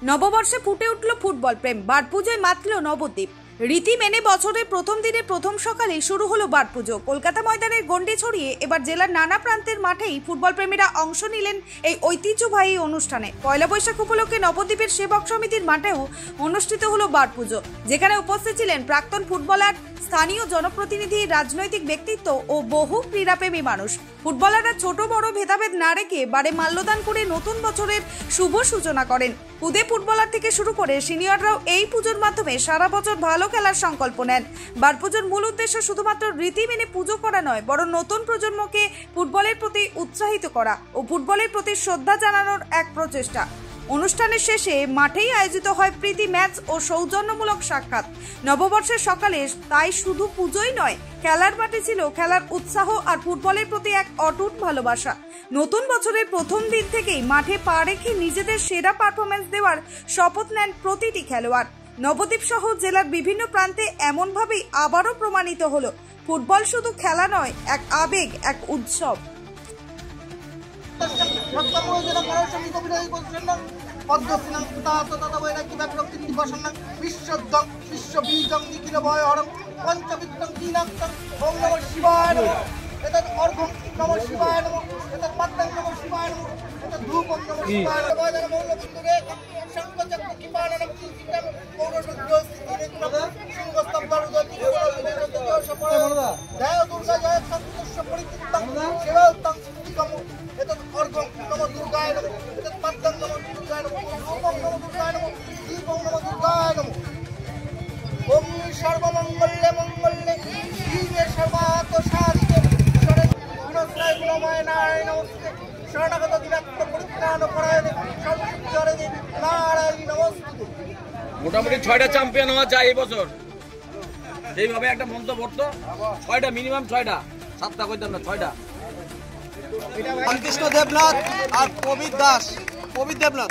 নববর্ষে ফুটে উঠল ফুটবল প্রেম। বারপুজোয় মাতল নবদ্বীপ। রীতি মেনে বছরের প্রথম দিনে প্রথম সকালে শুরু হলো বারপুজো। কলকাতা ময়দানের গণ্ডি ছড়িয়ে এবার জেলার নানা প্রান্তের মাঠেই ফুটবল প্রেমীরা অংশ নিলেন এই ঐতিহ্যবাহী অনুষ্ঠানে। পয়লা বৈশাখ উপলক্ষে নবদ্বীপের সেবক সমিতির মাঠেও অনুষ্ঠিত হলো বারপুজো, যেখানে উপস্থিত ছিলেন প্রাক্তন ফুটবলার, স্থানীয় জনপ্রতিনিধি, রাজনৈতিক ব্যক্তিত্ব ও বহু ক্রীড়াপ্রেমী মানুষ। ফুটবলাররা ছোট বড় ভেদাভেদ না রেখে বারে মাল্যদান করে নতুন বছরের শুভ সূচনা করেন। খুদে ফুটবলার থেকে শুরু করে সিনিয়ররাও এই পুজোর মাধ্যমে সারা বছর ভালো খেলার সংকল্প নেন। বারপুজোর মূল উদ্দেশ্য শুধুমাত্র রীতি মেনে পুজো করা নয়, বরং নতুন প্রজন্মকে ফুটবলের প্রতি উৎসাহিত করা ও ফুটবলের প্রতি শ্রদ্ধা জানানোর এক প্রচেষ্টা। অনুষ্ঠানের শেষে মাঠেই আয়োজিত হয় প্রীতি ম্যাচ ও সৌজন্যমূলক সাক্ষাৎ। নববর্ষের সকালে তাই শুধু পুজোই নয়, খেলার মাঠে ছিল খেলার উৎসাহ আর ফুটবলের প্রতি এক অটুট ভালোবাসা। নতুন বছরের প্রথম দিন থেকেই মাঠে পা রেখে নিজেদের সেরা পারফরমেন্স দেওয়ার শপথ নেন প্রতিটি খেলোয়াড়। নবদ্বীপ সহ জেলার বিভিন্ন প্রান্তে এমনভাবেই আবারও প্রমাণিত হলো ফুটবল শুধু খেলা নয়, এক আবেগ, এক উৎসব। সর্বমঙ্গলে মঙ্গলে শিবে সর্বাত সাধিকে গুণশ্রয় গুণময় নারায়ণ নমস্তে শরণাগত দিনাত্ম পরিত্রাণ পরায়ণে সর্বশক্তিধরে নারায়ণ নমস্তে। মোটামুটি 6টা চ্যাম্পিয়ন হওয়া যায় এই বছর। এইভাবে একটা মন্তব্য করতো 6টা মিনিমাম 6টা, 7টা কইতাম না 6টা। রামকৃষ্ণ দেবনাথ আর প্রবীর দাস, প্রবীর দেবনাথ।